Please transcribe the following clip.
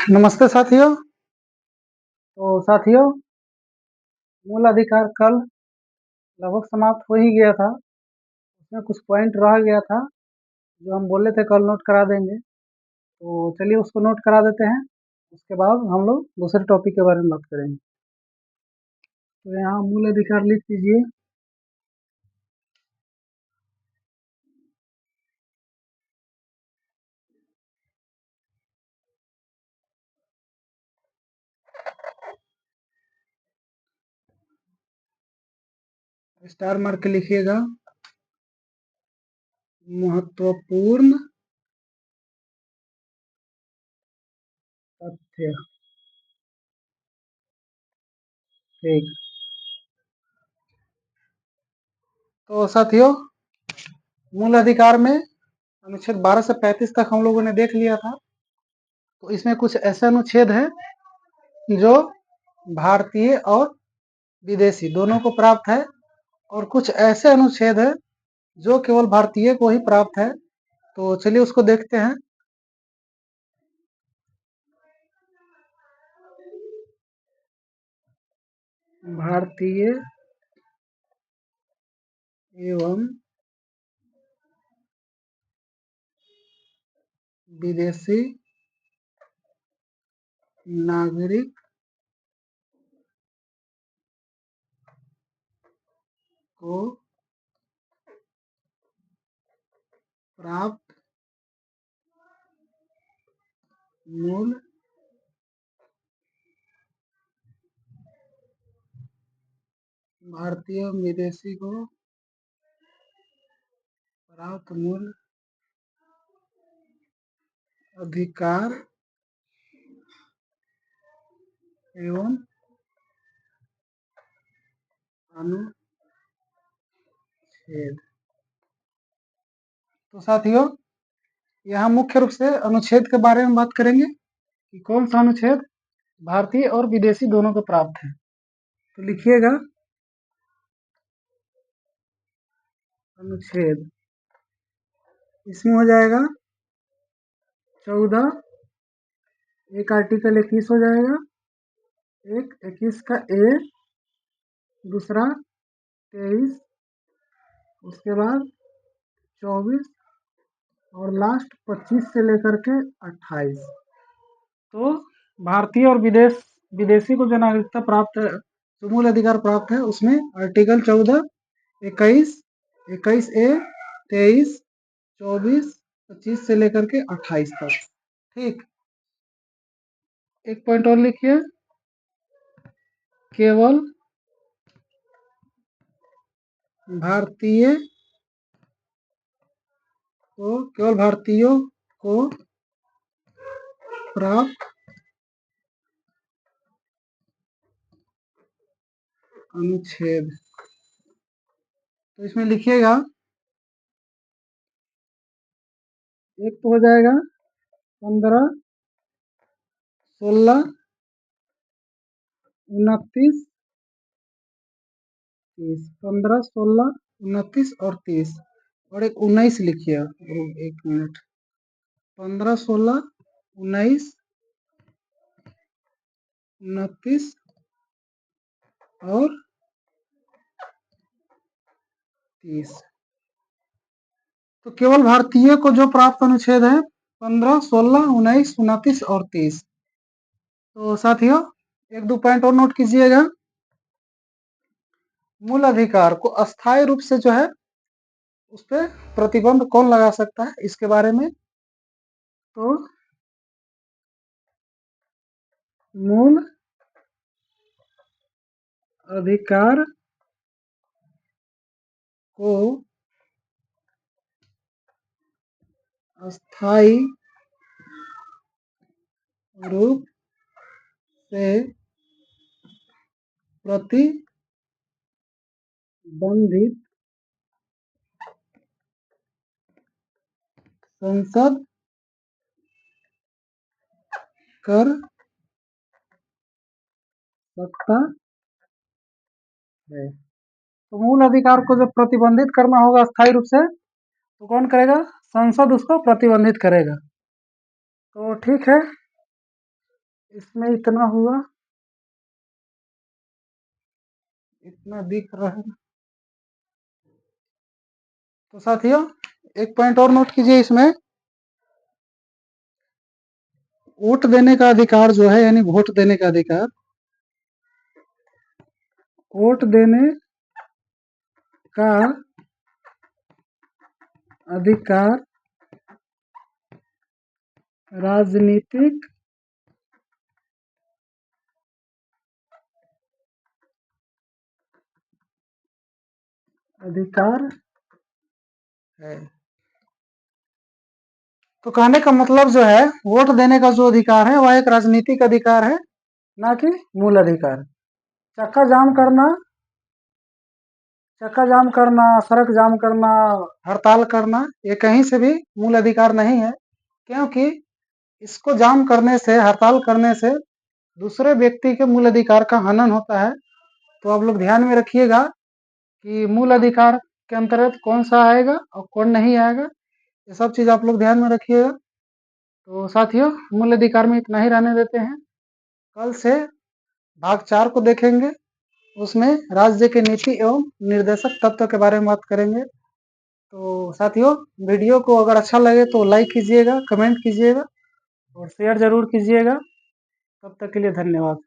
नमस्ते साथियों। तो साथियों, मूल अधिकार कल लगभग समाप्त हो ही गया था। उसमें कुछ पॉइंट रह गया था जो हम बोले थे कल नोट करा देंगे। तो चलिए उसको नोट करा देते हैं। उसके बाद हम लोग दूसरे टॉपिक के बारे में बात करेंगे। तो यहाँ मूल अधिकार लिख दीजिए। स्टार मार्क के लिखिएगा। महत्वपूर्ण तथ्य। ठीक। तो साथियों, मूल अधिकार में अनुच्छेद 12 से 35 तक हम लोगों ने देख लिया था। तो इसमें कुछ ऐसे अनुच्छेद हैं जो भारतीय और विदेशी दोनों को प्राप्त है, और कुछ ऐसे अनुच्छेद है जो केवल भारतीय को ही प्राप्त है। तो चलिए उसको देखते हैं। भारतीय एवं विदेशी नागरिक को प्राप्त मूल भारतीय एवं विदेशी को प्राप्त मूल अधिकार एवं अनुच्छेद। तो साथियों, यहाँ मुख्य रूप से अनुच्छेद के बारे में बात करेंगे कि कौन सा अनुच्छेद भारतीय और विदेशी दोनों को प्राप्त है। तो लिखिएगा अनुच्छेद। इसमें हो जाएगा 14, एक आर्टिकल 21 हो जाएगा, एक 21 का ए, दूसरा 23, उसके बाद 24 और लास्ट 25 से लेकर के 28। तो भारतीय और विदेशी को जो नागरिकता प्राप्त है, जो मूल अधिकार प्राप्त है, उसमें आर्टिकल 14, 21, 21A, 23, 24, 25 से लेकर के 28 तक। ठीक। एक पॉइंट और लिखिए, केवल भारतीयों को प्राप्त अनुच्छेद। तो इसमें लिखिएगा, एक तो हो जाएगा 15, 16, 29, 30। 15, 16, 29 और 30, और एक 19 लिखिए। एक मिनट। 15, 16, 19, 29 और 30। तो केवल भारतीय को जो प्राप्त अनुच्छेद है 15, 16, 19, 29 और 30। तो साथियों, एक दो पॉइंट और नोट कीजिएगा। मूल अधिकार को अस्थायी रूप से जो है उस पर प्रतिबंध कौन लगा सकता है, इसके बारे में। तो मूल अधिकार को अस्थायी रूप से प्रतिबंधित संसद कर सकता है। तो मूल अधिकार को जब प्रतिबंधित करना होगा अस्थायी रूप से, तो कौन करेगा? संसद उसको प्रतिबंधित करेगा। तो ठीक है, इसमें इतना हुआ, इतना दिख रहा है। तो साथियों एक पॉइंट और नोट कीजिए, इसमें वोट देने का अधिकार जो है, यानी वोट देने का अधिकार, वोट देने का अधिकार राजनीतिक अधिकार है। तो कहने का मतलब जो है, वोट देने का जो अधिकार है वह एक राजनीतिक अधिकार है, ना कि मूल अधिकार। चक्का जाम करना, चक्का जाम करना, सड़क जाम करना, हड़ताल करना, ये कहीं से भी मूल अधिकार नहीं है, क्योंकि इसको जाम करने से, हड़ताल करने से दूसरे व्यक्ति के मूल अधिकार का हनन होता है। तो आप लोग ध्यान में रखिएगा कि मूल अधिकार के अंतर्गत कौन सा आएगा और कौन नहीं आएगा, ये सब चीज़ आप लोग ध्यान में रखिएगा। तो साथियों मूल अधिकार में इतना ही रहने देते हैं। कल से भाग 4 को देखेंगे, उसमें राज्य के नीति एवं निर्देशक तत्व के बारे में बात करेंगे। तो साथियों वीडियो को अगर अच्छा लगे तो लाइक कीजिएगा, कमेंट कीजिएगा और शेयर ज़रूर कीजिएगा। तब तक के लिए धन्यवाद।